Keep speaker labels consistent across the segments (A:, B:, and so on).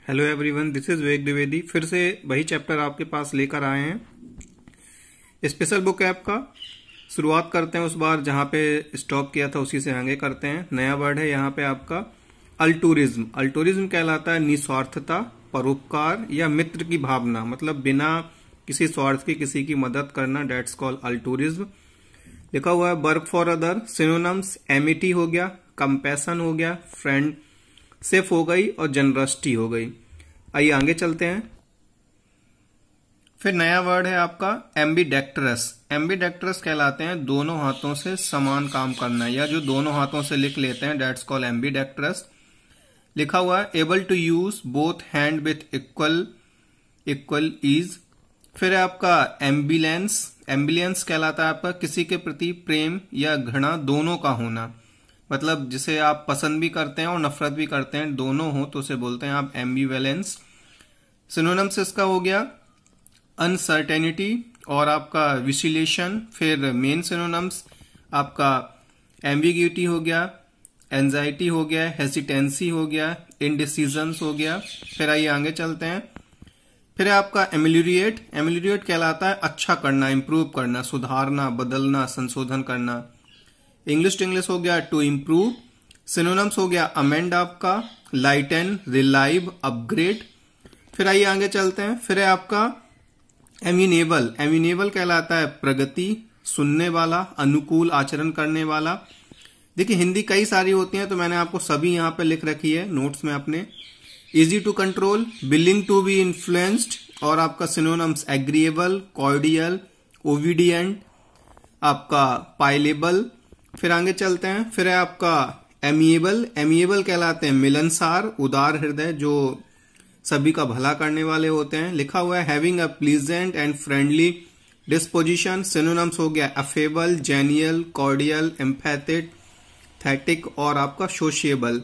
A: Hello everyone, this is विवेक द्विवेदी। फिर से वही चैप्टर आपके पास लेकर आए हैं। स्पेशल बुक ऐप का शुरुआत करते हैं उस बार जहां पे स्टॉप किया था, उसी से आगे करते हैं। नया वर्ड है यहाँ पे आपका अल्टूरिज्म। अल्टूरिज्म कहलाता है निस्वार्थता, परोपकार या मित्र की भावना, मतलब बिना किसी स्वार्थ के किसी की मदद करना, डेट्स कॉल्ड अल्टूरिज्म। लिखा हुआ है work for other. Synonyms Amity हो गया, कंपैशन हो गया, फ्रेंड सिर्फ हो गई और जनरसिटी हो गई। आइए आगे चलते हैं। फिर नया वर्ड है आपका एम्बीडेक्ट्रस। एम्बीडेक्ट्रस कहलाते हैं दोनों हाथों से समान काम करना, या जो दोनों हाथों से लिख लेते हैं, डेट्स कॉल्ड एम्बीडेक्ट्रस। लिखा हुआ है able to use both hand with equal ease. फिर है आपका एम्बिलेंस। एम्बिलेंस कहलाता है आपका किसी के प्रति प्रेम या घृणा दोनों का होना, मतलब जिसे आप पसंद भी करते हैं और नफरत भी करते हैं, दोनों हो तो उसे बोलते हैं आप एम्बिवेलेंस। सिनोनिम्स इसका हो गया अनसर्टेनिटी और आपका विसिलेशन। फिर मेन सिनोनिम्स आपका एम्बिग्यूटी हो गया, एंजाइटी हो गया, हेसिटेंसी हो गया, इनडिसीजंस हो गया। फिर आइए आगे चलते हैं। फिर है आपका एमिलियरेट। एमिलियरेट कहलाता है अच्छा करना, इंप्रूव करना, सुधारना, बदलना, संशोधन करना। इंग्लिश टू इंग्लिश हो गया टू इम्प्रूव। सिनोनिम्स हो गया अमेंड आपका, लाइटन, रिलाइव, अपग्रेड। फिर आइए आगे चलते हैं। फिर है आपका एमिनेबल। एमिनेबल कहलाता है प्रगति, सुनने वाला, अनुकूल आचरण करने वाला। देखिए हिंदी कई सारी होती हैं तो मैंने आपको सभी यहां पे लिख रखी है नोट्स में अपने। Easy to control, willing to be influenced और आपका सिनोनिम्स एग्रीएबल, कॉर्डियल, ओबीडियंट, आपका पाइलेबल। फिर आगे चलते हैं। फिर है आपका एमिएबल। एमिएबल कहलाते हैं मिलनसार, उदार हृदय, जो सभी का भला करने वाले होते हैं। लिखा हुआ है having a pleasant and friendly disposition. Synonyms हो गया अफेबल, जेनियल, कॉर्डियल, एम्पैथिक, थैटिक और आपका सोशिएबल।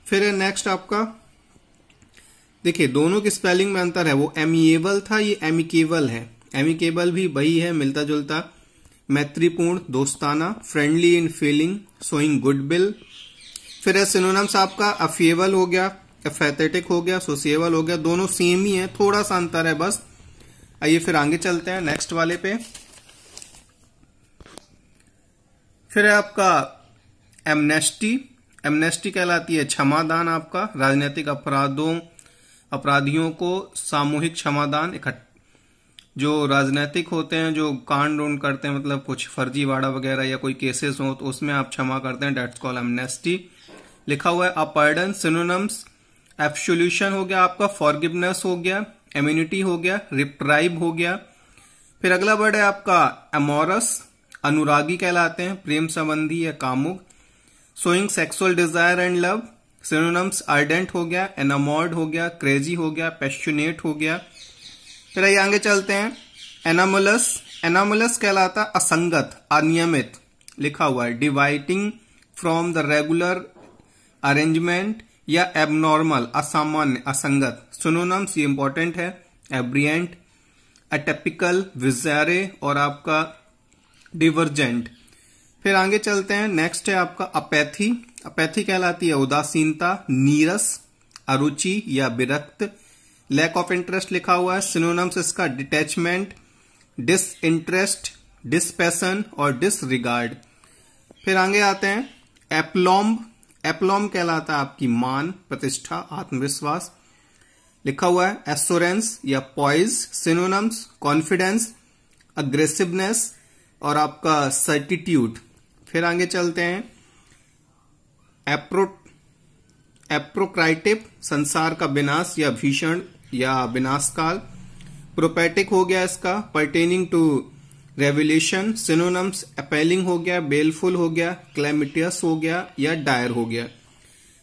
A: फिर है नेक्स्ट आपका, देखिए दोनों की स्पेलिंग में अंतर है, वो एमिएबल था, ये एमिकेबल है। एमिकेबल भी वही है, मिलता जुलता। मैत्रीपूर्ण, दोस्ताना, friendly in feeling, showing goodwill. फिर है सिनोनिम्स आपका अफेबल हो गया, एफेथेटिक हो गया, सोशिएबल हो गया। दोनों सेम ही है, थोड़ा सा अंतर है बस। आइए फिर आगे चलते हैं नेक्स्ट वाले पे। फिर है आपका एमनेस्टी। एमनेस्टी कहलाती है क्षमादान आपका, राजनीतिक अपराधियों को सामूहिक क्षमादान। जो राजनीतिक होते हैं, जो कांड उंड करते हैं, मतलब कुछ फर्जीवाड़ा वगैरह या कोई केसेस हो तो उसमें आप क्षमा करते हैं, डेट्स कॉल्ड एमनेस्टी। लिखा हुआ है अपार्डन। सिनोनिम्स एब्सोल्यूशन हो गया आपका, फॉरगिवनेस हो गया, इम्यूनिटी हो गया, रिप्राइव हो गया। फिर अगला वर्ड है आपका एमोरस। अनुरागी कहलाते हैं, प्रेम संबंधी या कामुक। Showing sexual desire and love. Synonyms ardent हो गया, एनामोर्ड हो गया, क्रेजी हो गया, पैशनेट हो गया। फिर आइए आगे चलते हैं। एनामुलस। एनामुलस कहलाता असंगत, अनियमित। लिखा हुआ है dividing from the regular arrangement या एबनॉर्मल, असामान्य, असंगत। सिनोनिम्स ये इंपॉर्टेंट है एब्रियंट, अटिपिकल, विजारे और आपका डिवर्जेंट। फिर आगे चलते हैं। नेक्स्ट है आपका अपैथी। अपैथी कहलाती है उदासीनता, नीरस, अरुचि या विरक्त। लैक ऑफ इंटरेस्ट लिखा हुआ है। सिनोनिम्स इसका डिटैचमेंट, डिसइंटरेस्ट, डिसपैशन और डिसरिगार्ड। फिर आगे आते हैं एप्लॉम्ब। एप्लॉम्ब कहलाता है आपकी मान, प्रतिष्ठा, आत्मविश्वास। लिखा हुआ है एश्योरेंस या पॉइज। सिनोनिम्स कॉन्फिडेंस, अग्रेसिवनेस और आपका सर्टिट्यूड। फिर आगे चलते हैं एप्रोक्राइटिव, संसार का विनाश या भीषण या विनाशकाल। प्रोपैटिक हो गया इसका, pertaining to revolution. Synonyms appealing हो गया, बेलफुल हो गया, क्लैमिटियस हो गया या डायर हो गया।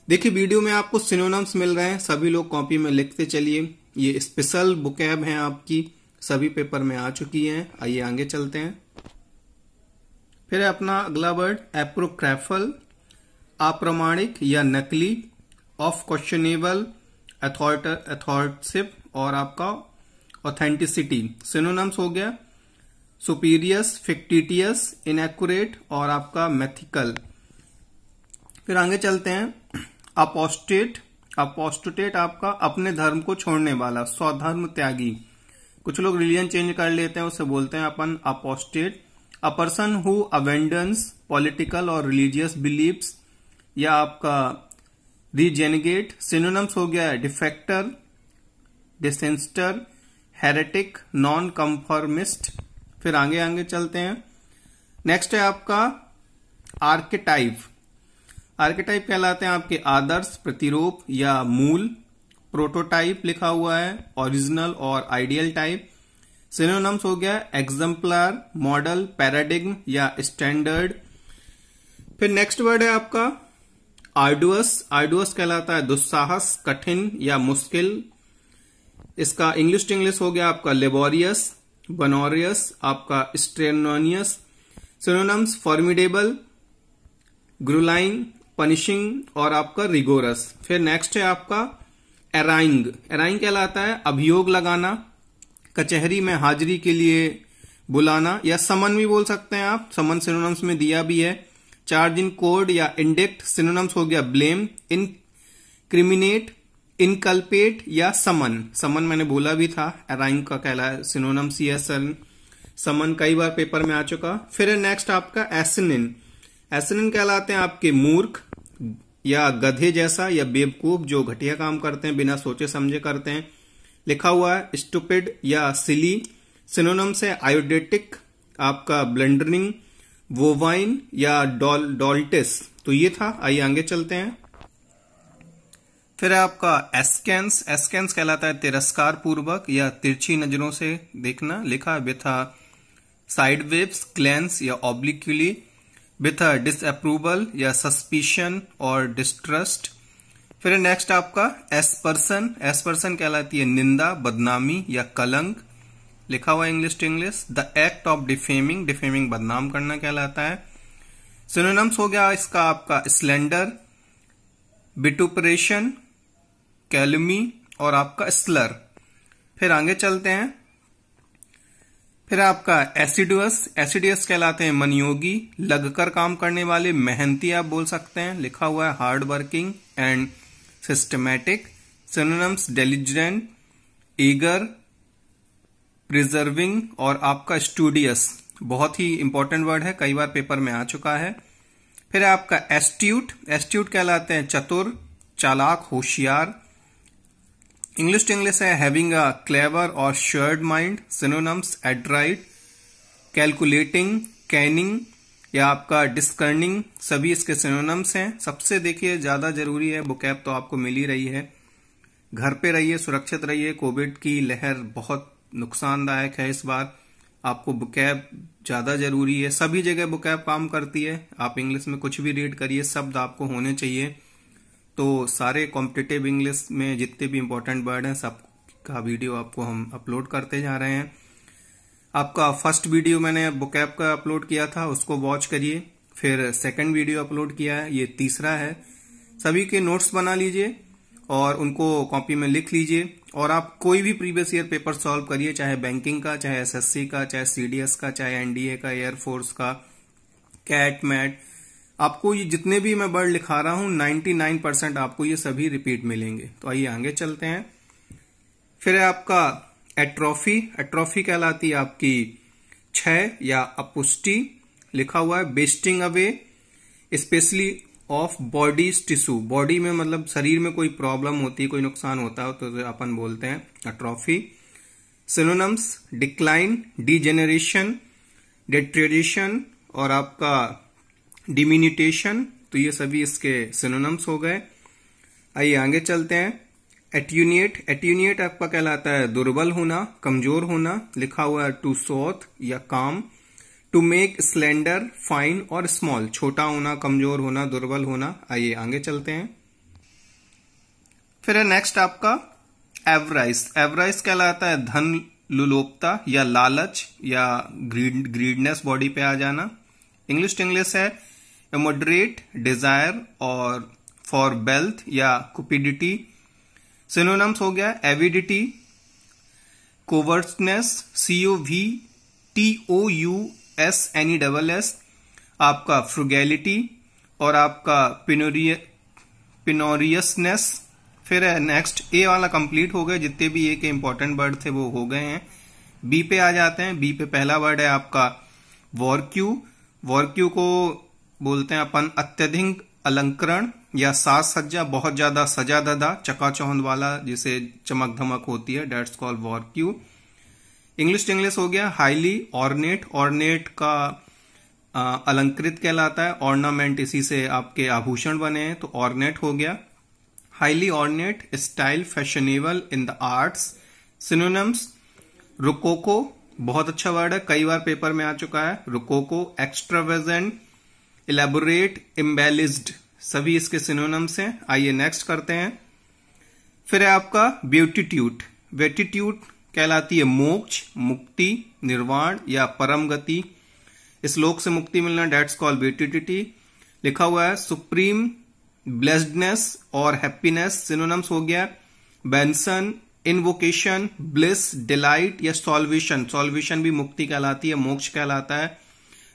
A: देखिए वीडियो में आपको सिनोनिम्स मिल रहे हैं, सभी लोग कॉपी में लिखते चलिए। ये स्पेशल बुकैब है आपकी, सभी पेपर में आ चुकी हैं। आइए आगे चलते हैं। फिर है अपना अगला वर्ड एप्रोक्रेफल, अप्रामाणिक या नकली, ऑफ क्वेश्चनेबल अथॉरिटरशिप और आपका ऑथेंटिसिटी। सिनोनिम्स हो गया सुपीरियस, फिक्टिटियस, इनएक्यूरेट और आपका मैथिकल। फिर आगे चलते हैं अपोस्टेट, अपोस्टेट आपका अपने धर्म को छोड़ने वाला, स्वधर्म त्यागी। कुछ लोग रिलीजन चेंज कर लेते हैं, उसे बोलते हैं अपन apostate. A person who abandons political और रिलीजियस बिलीव्स, या आपका रीजेनेगेट। सिनोनिम्स हो गया डिफेक्टर, डिसेंस्टर, हेरेटिक, नॉन कंफर्मिस्ट। फिर आगे आगे चलते हैं। नेक्स्ट है आपका आर्केटाइप। आर्केटाइप कहलाते हैं आपके आदर्श, प्रतिरूप या मूल। प्रोटोटाइप लिखा हुआ है ओरिजिनल और आइडियल टाइप। सिनोनिम्स हो गया एग्जाम्पलर, मॉडल, पैराडिग्म या स्टैंडर्ड। फिर नेक्स्ट वर्ड है आपका आर्डुअस। आर्डुअस कहलाता है दुस्साहस, कठिन या मुश्किल। इसका इंग्लिश टू इंग्लिश हो गया आपका लेबोरियस, बनोरियस, आपका स्ट्रेनोनियस। सिनोनिम्स फॉर्मिडेबल, ग्रुलाइन, पनिशिंग और आपका रिगोरस। फिर नेक्स्ट है आपका एराइंग। एराइंग कहलाता है अभियोग लगाना, कचहरी में हाजिरी के लिए बुलाना, या समन भी बोल सकते हैं आप। समन सिनोनिम्स में दिया भी है। चार्ज इन कोर्ट या इंडिक्ट। सिनोनिम्स हो गया ब्लेम, इनक्रिमिनेट, इनकल्पेट या समन। समन मैंने बोला भी था, एराइंग का कहलाया सिनोनिम्स ही है। समन कई बार पेपर में आ चुका। फिर नेक्स्ट आपका एसिनिन। एसिनिन कहलाते हैं आपके मूर्ख या गधे जैसा या बेवकूफ, जो घटिया काम करते हैं, बिना सोचे समझे करते हैं। लिखा हुआ है स्टूपिड या सिली। सिनोनिम्स है आयोडेटिक, आपका ब्लंडरिंग, वोवाइन या डॉल्टिस। तो ये था। आइए आगे चलते हैं। फिर है आपका एस्केंस। एस्केंस कहलाता है तिरस्कार पूर्वक या तिरछी नजरों से देखना। लिखा विथ साइड वेव्स, ग्लैंस या ऑब्लिक्यूली, विथ डिसअप्रूवल या सस्पिशन और डिस्ट्रस्ट। फिर नेक्स्ट आपका एस्पर्सन। एस्पर्सन कहलाती है निंदा, बदनामी या कलंक। लिखा हुआ English to English the act of defaming. Defaming बदनाम करना कहलाता है। सिनोनिम्स हो गया इसका आपका स्लेंडर, विटुपरेशन, कैलमी और आपका स्लर। फिर आगे चलते हैं। फिर आपका एसिडुअस। एसिडुअस कहलाते हैं मनयोगी, लगकर काम करने वाले, मेहनती आप बोल सकते हैं। लिखा हुआ है hard working and systematic. Synonyms diligent, eager, preserving और आपका स्टूडियस। बहुत ही इंपॉर्टेंट वर्ड है, कई बार पेपर में आ चुका है। फिर आपका एस्ट्यूट। एस्ट्यूट कहलाते हैं चतुर, चालाक, होशियार। इंग्लिश टू इंग्लिश है हैविंग अ क्लेवर और sharp mind. Synonyms adroit, calculating, cunning या आपका डिस्कर्निंग। सभी इसके सिनोनिम्स हैं। सबसे देखिए ज्यादा जरूरी है, बुकैब तो आपको मिल ही रही है। घर पे रहिए, सुरक्षित रहिए। कोविड की लहर बहुत नुकसानदायक है इस बार। आपको बुकैब ज्यादा जरूरी है। सभी जगह बुकैब काम करती है। आप इंग्लिश में कुछ भी रीड करिए, शब्द आपको होने चाहिए। तो सारे कॉम्पिटिटिव इंग्लिश में जितने भी इंपॉर्टेंट वर्ड हैं सब का वीडियो आपको हम अपलोड करते जा रहे हैं। आपका फर्स्ट वीडियो मैंने बुकैब का अपलोड किया था, उसको वॉच करिए। फिर सेकंड वीडियो अपलोड किया है, ये तीसरा है। सभी के नोट्स बना लीजिए और उनको कॉपी में लिख लीजिए। और आप कोई भी प्रीवियस ईयर पेपर सॉल्व करिए, चाहे बैंकिंग का, चाहे एसएससी का, चाहे सीडीएस का, चाहे एनडीए का, एयरफोर्स का, कैट मैट। आपको ये जितने भी मैं वर्ड लिखा रहा हूं 99% आपको ये सभी रिपीट मिलेंगे। तो आइए आगे चलते हैं। फिर है आपका एट्रोफी। एट्रोफी कहलाती है आपकी क्षय या अपुष्टि। लिखा हुआ है wasting away specially of bodies tissue. Body में मतलब शरीर में कोई प्रॉब्लम होती है, कोई नुकसान होता है तो अपन बोलते हैं atrophy. Synonyms decline, degeneration, deterioration और आपका डिमिनिटेशन। तो ये सभी इसके सिनोनिम्स हो गए। आइए आगे चलते हैं। एट्यूनिएट। एट्यूनिएट आपका कहलाता है दुर्बल होना, कमजोर होना। लिखा हुआ है टू सॉथ या काम। टू मेक स्लेंडर, फाइन और स्मॉल। छोटा होना, कमजोर होना, दुर्बल होना। आइए आगे चलते हैं। फिर है नेक्स्ट आपका एवराइज। एवराइज कहलाता है धन लुलोपता या लालच या ग्रीडनेस, बॉडी पे आ जाना। इंग्लिश टू इंग्लिश है मॉडरेट डिजायर और फॉर वेल्थ या कुपिडिटी। सिनोनिम्स हो गया एविडिटी, कोवर्सनेस, COVTOUSNESS, आपका फ्रुगैलिटी और आपका पिनोरियसनेस। फिर नेक्स्ट ए वाला कंप्लीट हो गया, जितने भी ए के इंपॉर्टेंट वर्ड थे वो हो गए हैं। बी पे आ जाते हैं। बी पे पहला वर्ड है आपका वॉरक्यू। वॉरक्यू को बोलते हैं अपन अत्यधिक अलंकरण या साज सज्जा, बहुत ज्यादा सजा ददा चकाचौंध वाला जिसे चमक धमक होती है, डेट्स कॉल्ड वॉरक्यू। इंग्लिश इंग्लिश हो गया हाईली ऑर्नेट। ऑर्नेट का अलंकृत कहलाता है, ऑर्नामेंट इसी से आपके आभूषण बने हैं तो ऑर्नेट हो गया। Highly ornate, style, fashionable in the arts. Synonyms rococo, बहुत अच्छा वर्ड है, कई बार पेपर में आ चुका है। रोकोको, एक्स्ट्रावेजेंट, इलेबोरेट, एम्बेलिस्ड, सभी इसके सिनोनिम्स हैं। आइए नेक्स्ट करते हैं। फिर है आपका ब्यूटीट्यूड। वेटिट्यूड कहलाती है मोक्ष, मुक्ति, निर्वाण या परम गति, इस लोक से मुक्ति मिलना, डेट्स कॉल्ड बेटिडिटी। लिखा हुआ है सुप्रीम ब्लेस्डनेस और हैप्पीनेस। सिनोनिम्स हो गया बेंसन, इनवोकेशन, ब्लिस, डिलाइट या सॉल्वेशन। सॉल्वेशन भी मुक्ति कहलाती है, मोक्ष कहलाता है,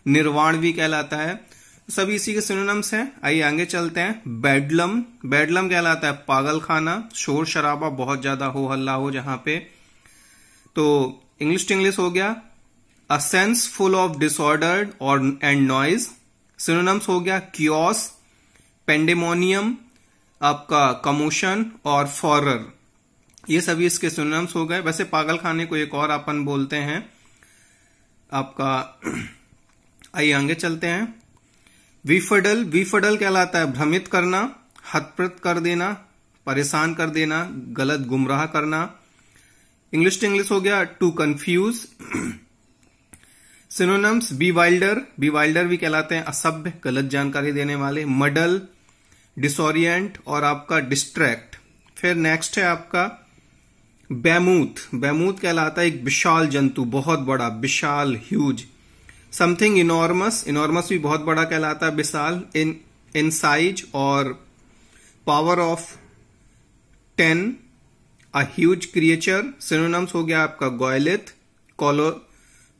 A: निर्वाण भी कहलाता है, सभी इसी के सिनोनिम्स हैं। आइए आगे चलते हैं। बेडलम। बेडलम कहलाता है पागल खाना, शोर शराबा बहुत ज्यादा हो हल्ला हो जहां पे। तो इंग्लिश इंग्लिश हो गया a sense full of disorder और एंड नॉइज। सिनोनिम्स हो गया क्योस, पेंडेमोनियम, आपका कमोशन और फॉरर, ये सभी इसके सिनोनिम्स हो गए। वैसे पागल खाने को एक और अपन बोलते हैं आपका आइए आगे चलते हैं। विफडल। विफडल कहलाता है भ्रमित करना, हतप्रत कर देना, परेशान कर देना, गलत गुमराह करना। इंग्लिश इंग्लिश हो गया टू कंफ्यूज। सिनोनिम्स बीवाइल्डर। बीवाइल्डर भी कहलाते हैं असभ्य, गलत जानकारी देने वाले। मडल, डिसोरिएंट और आपका डिस्ट्रैक्ट। फिर नेक्स्ट है आपका बेमूथ। बेमूथ कहलाता है एक विशाल जंतु, बहुत बड़ा, विशाल, ह्यूज। Something enormous. इनॉर्मस भी बहुत बड़ा कहलाता है, विशाल, इन साइज और power of 10, a huge creature. Synonyms हो गया आपका गोयलिथ,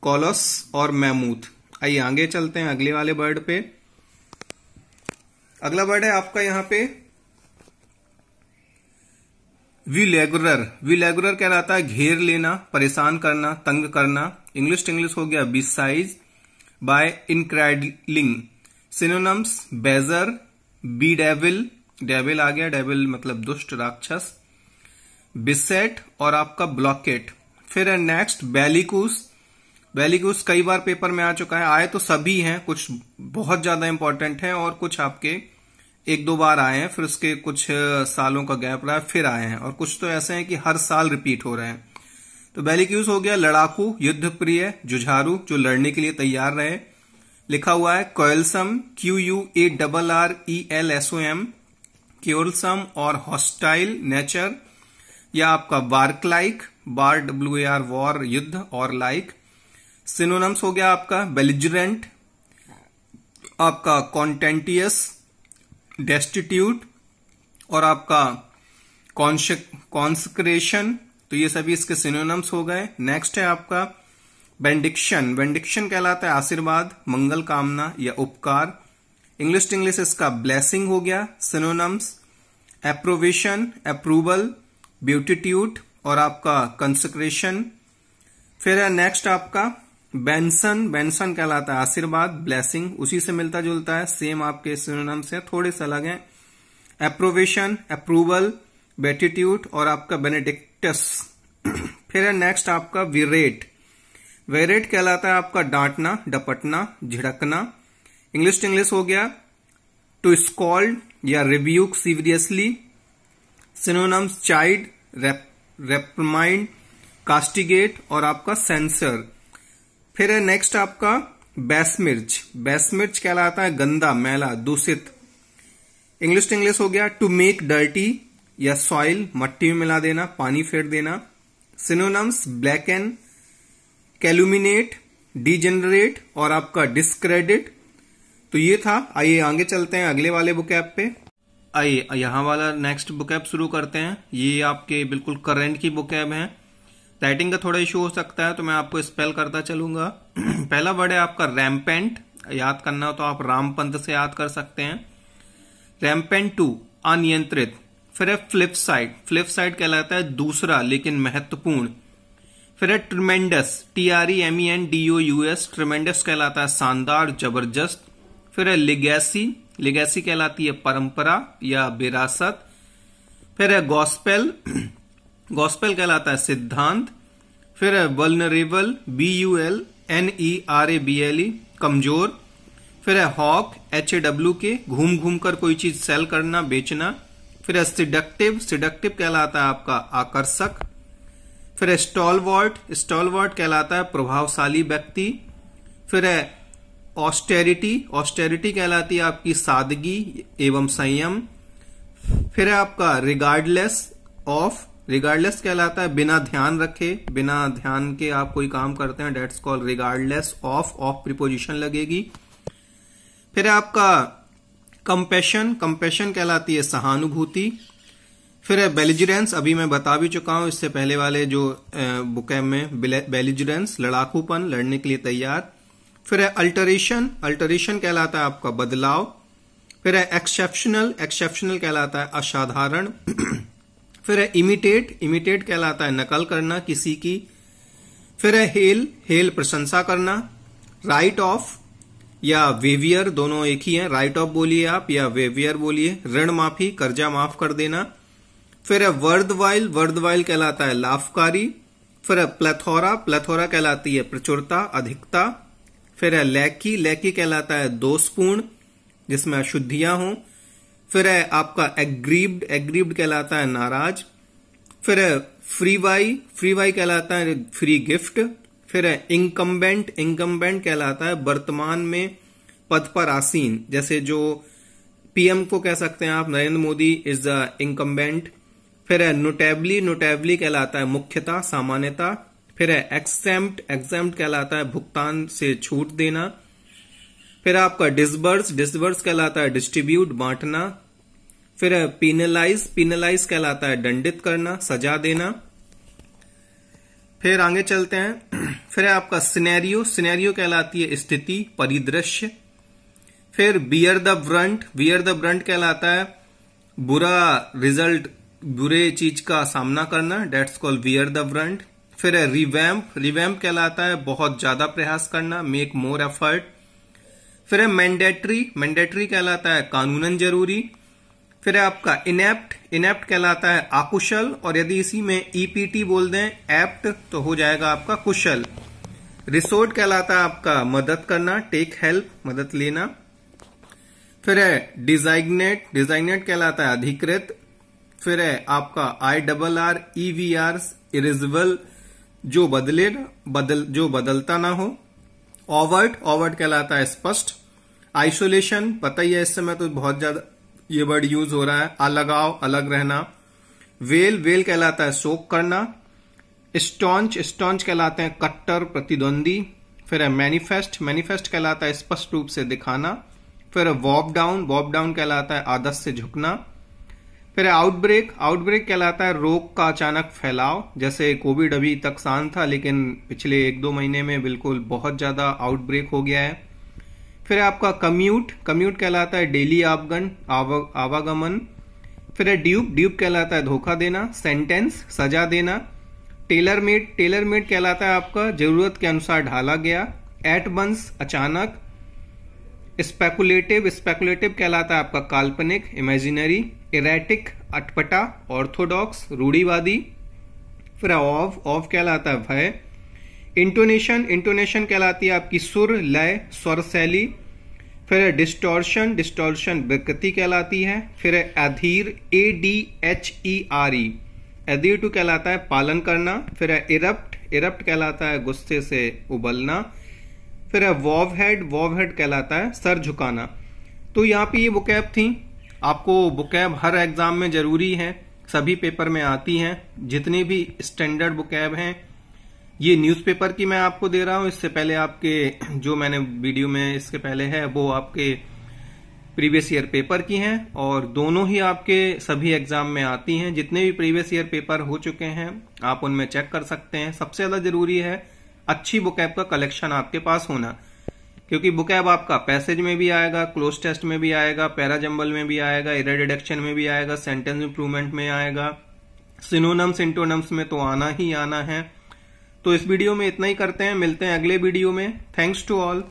A: कॉलस और मैमूथ। आइए आगे चलते हैं अगले वाले वर्ड पे। अगला वर्ड है आपका यहां पे विलेगुरर। विलेगुरर कहलाता है घेर लेना, परेशान करना, तंग करना। इंग्लिश इंग्लिश हो गया बिसाइज, बाय इनक्रेडलिंग। Synonyms badger, bedevil, devil आ गया, डेविल मतलब दुष्ट, राक्षस, बिसेट और आपका ब्लॉकेट। फिर है नेक्स्ट बेलिकूस। बेलिकूस कई बार पेपर में आ चुका है, आए तो सभी हैं, कुछ बहुत ज्यादा इंपॉर्टेंट है और कुछ आपके एक दो बार आए हैं, फिर उसके कुछ सालों का गैप रहा है, फिर आए हैं, और कुछ तो ऐसे हैं कि हर साल रिपीट हो रहे हैं। तो बेलिकूस हो गया लड़ाकू, युद्ध प्रिय, जुझारू, जो लड़ने के लिए तैयार रहे। लिखा हुआ है क्वेलसम, QUARRELSOM, क्योलसम और हॉस्टाइल नेचर, या आपका वार्कलाइक, वार WAR वॉर युद्ध और लाइक। सिनोनिम्स हो गया आपका बेलिजरेंट, आपका कॉन्टेंटियस, डेस्टिट्यूट और आपका कॉन्सक्रेशन। तो ये सभी इसके सिनोनिम्स हो गए। नेक्स्ट है आपका बेंडिक्शन। बेंडिक्शन कहलाता है आशीर्वाद, मंगल कामना या उपकार। इंग्लिश इंग्लिश इसका ब्लेसिंग हो गया। सिनोनिम्स एप्रोवेशन, अप्रूवल, ब्यूटीट्यूड और आपका कंसक्रेशन। फिर है नेक्स्ट आपका बेंसन। बेंसन कहलाता है आशीर्वाद, ब्लेसिंग, उसी से मिलता जुलता है, सेम आपके सिनोनिम से थोड़े से अलग हैं। एप्रोवेशन, अप्रूवल, बेटिट्यूड और आपका बेनेडिक्टस। फिर है नेक्स्ट आपका विरेट। वेरेट कहलाता है आपका डांटना, डपटना, झिड़कना। इंग्लिश इंग्लिश हो गया टू स्कॉल्ड या rebuke seriously. Synonyms chide, reprimand, castigate और आपका सेंसर। फिर है नेक्स्ट आपका बेसमिर्च। बेसमिर्च कहलाता है गंदा, मैला, दूषित। इंग्लिश इंग्लिश हो गया टू मेक डर्टी या सॉइल, मट्टी में मिला देना, पानी फेर देना। सिनोनिम्स ब्लैकन, कैलुमिनेट, डिजेनरेट और आपका डिस्क्रेडिट। तो ये था। आइए आगे चलते हैं अगले वाले बुकैब पे। आइए यहां वाला नेक्स्ट बुकैब शुरू करते हैं। ये आपके बिल्कुल करंट की बुकैब है। राइटिंग का थोड़ा इशू हो सकता है तो मैं आपको स्पेल करता चलूंगा। पहला वर्ड है आपका रैम्पेंट। याद करना हो तो आप रामपंत से याद कर सकते हैं। रैम्पेंट टू अनियंत्रित, फिर है फ्लिप साइड, फ्लिप साइड कहलाता है दूसरा लेकिन महत्वपूर्ण। फिर है ट्रिमेंडस, TREMENDOUS, ट्रिमेंडस कहलाता है शानदार, जबरदस्त। फिर है लिगेसी, लिगेसी कहलाती है परंपरा या विरासत। फिर है गॉस्पेल, गॉस्पेल कहलाता है सिद्धांत। फिर है वल्नरेबल, BULNERABLE, कमजोर। फिर है हॉक, HAWK, घूम घूम कर कोई चीज सेल करना, बेचना। फिर है सिडक्टिव, सिडक्टिव कहलाता है आपका आकर्षक। फिर है स्टॉलवर्ट, स्टॉलवर्ट कहलाता है प्रभावशाली व्यक्ति। फिर है ऑस्टेरिटी, ऑस्टेरिटी कहलाती है आपकी सादगी एवं संयम। फिर है आपका रिगार्डलेस ऑफ, रिगार्डलेस कहलाता है बिना ध्यान रखे, बिना ध्यान के आप कोई काम करते हैं, that's called regardless of, of preposition लगेगी। फिर है आपका कंपैशन, कंपैशन कहलाती है सहानुभूति। फिर है बेलिजरेंस, अभी मैं बता भी चुका हूं इससे पहले वाले जो बुक में, बेलिजरेंस लड़ाकूपन, लड़ने के लिए तैयार। फिर है अल्टरेशन, अल्टरेशन कहलाता है आपका बदलाव। फिर है एक्सेप्शनल, एक्सेप्शनल कहलाता है असाधारण। फिर है इमिटेट, इमिटेट कहलाता है नकल करना किसी की। फिर है हेल, हेल प्रशंसा करना। राइट ऑफ या वेवियर दोनों एक ही हैं, राइट ऑफ बोलिए आप या वेवियर बोलिए। ऋण माफी, कर्जा माफ कर देना। फिर है वर्दवाइल, वर्दवाइल कहलाता है लाभकारी। फिर है प्लेथोरा, प्लेथोरा कहलाती है प्रचुरता, अधिकता। फिर है लैकी, लैकी कहलाता है दोषपूर्ण जिसमें अशुद्धियां हों। फिर है आपका एग्रीव्ड, एग्रीव्ड कहलाता है नाराज। फिर है फ्रीवाई, फ्रीवाई कहलाता है फ्री गिफ्ट। फिर है इंकम्बेंट, इंकम्बेंट कहलाता है वर्तमान में पद पर आसीन, जैसे जो PM को कह सकते हैं आप, नरेंद्र मोदी इज द इंकम्बेंट। फिर है नोटेबली, नोटेबली कहलाता है मुख्यता, सामान्यता। फिर है एक्सेम्प्ट, एक्सेम्प्ट कहलाता है भुगतान से छूट देना। फिर आपका डिसबर्स, डिसबर्स कहलाता है डिस्ट्रीब्यूट, बांटना। फिर है पीनलाइज, पीनलाइज कहलाता है दंडित करना, सजा देना। फिर आगे चलते हैं। फिर है आपका सिनेरियो, सिनेरियो कहलाती है स्थिति, परिदृश्य। फिर bear the brunt, bear the brunt कहलाता है बुरा रिजल्ट, बुरे चीज का सामना करना, that's called bear the brunt. फिर है रिवैम्प, रिवैम्प कहलाता है बहुत ज्यादा प्रयास करना, मेक मोर एफर्ट। फिर है मैंडेटरी, मैंडेटरी कहलाता है कानूनन जरूरी। फिर है आपका इनेप्ट, इनेप्ट कहलाता है अकुशल, और यदि इसी में EPT बोल दें एप्ट तो हो जाएगा आपका कुशल। रिसोर्ट कहलाता है आपका मदद करना, टेक हेल्प, मदद लेना। फिर है डिजाइग्नेट, डिजाइग्नेट कहलाता है अधिकृत। फिर है आपका IRREVR, इरेजिबल, जो बदले, जो बदलता ना हो। ओवर्ट, ओवर्ट कहलाता है स्पष्ट। आइसोलेशन, पता ही है इस समय तो बहुत ज्यादा ये वर्ड यूज हो रहा है, अलगाव, अलग रहना। वेल, वेल कहलाता है शोक करना। स्टॉन्च, स्टॉन्च कहलाते हैं कट्टर, प्रतिद्वंदी। फिर है मैनिफेस्ट, मैनिफेस्ट कहलाता है स्पष्ट रूप से दिखाना। फिर है वॉप डाउन, वॉप डाउन कहलाता है आदत से झुकना। फिर है आउटब्रेक, आउटब्रेक कहलाता है रोग का अचानक फैलाव, जैसे कोविड अभी तक शांत था लेकिन पिछले 1-2 महीने में बिल्कुल बहुत ज्यादा आउटब्रेक हो गया है। फिर आपका कम्यूट, कम्यूट कहलाता है डेली आवागमन। फिर है ड्यूप, ड्यूप कहलाता है धोखा देना। सेंटेंस, सजा देना। टेलर मेड, टेलर मेड कहलाता है आपका जरूरत के अनुसार ढाला गया। एट वंस, अचानक। स्पेकुलेटिव, स्पेकुलेटिव कहलाता है आपका काल्पनिक, इमेजिनरी। इरेटिक, अटपटा, ऑर्थोडॉक्स, रूढ़िवादी। फिर ऑफ, ऑफ कहलाता है भय। इंटोनेशन, इंटोनेशन कहलाती है आपकी सुर, लय, स्वर शैली। फिर डिस्टॉर्शन, डिस्टॉर्शन विकृति कहलाती है। फिर अधीर, ADHERE, अधीर टू कहलाता है पालन करना। फिर इरप्ट, इरप्ट कहलाता है गुस्से से उबलना। फिर वॉव हेड, वॉव हेड कहलाता है सर झुकाना। तो यहाँ पे ये बुकैब थी, आपको बुकैब हर एग्जाम में जरूरी है, सभी पेपर में आती हैं। जितनी भी स्टैंडर्ड बुकैब हैं ये न्यूज़पेपर की मैं आपको दे रहा हूं, इससे पहले आपके जो मैंने वीडियो में इसके पहले है वो आपके प्रीवियस ईयर पेपर की हैं, और दोनों ही आपके सभी एग्जाम में आती हैं। जितने भी प्रीवियस ईयर पेपर हो चुके हैं आप उनमें चेक कर सकते हैं। सबसे ज्यादा जरूरी है अच्छी बुकैब का कलेक्शन आपके पास होना। क्योंकि बुकैब आपका पैसेज में भी आएगा, क्लोज टेस्ट में भी आएगा, पैराजंबल में भी आएगा, एरर डिडक्शन में भी आएगा, सेंटेंस इंप्रूवमेंट में आएगा, सिनोनिम्स इंटोनिम्स में तो आना ही आना है। तो इस वीडियो में इतना ही करते हैं, मिलते हैं अगले वीडियो में। Thanks to all.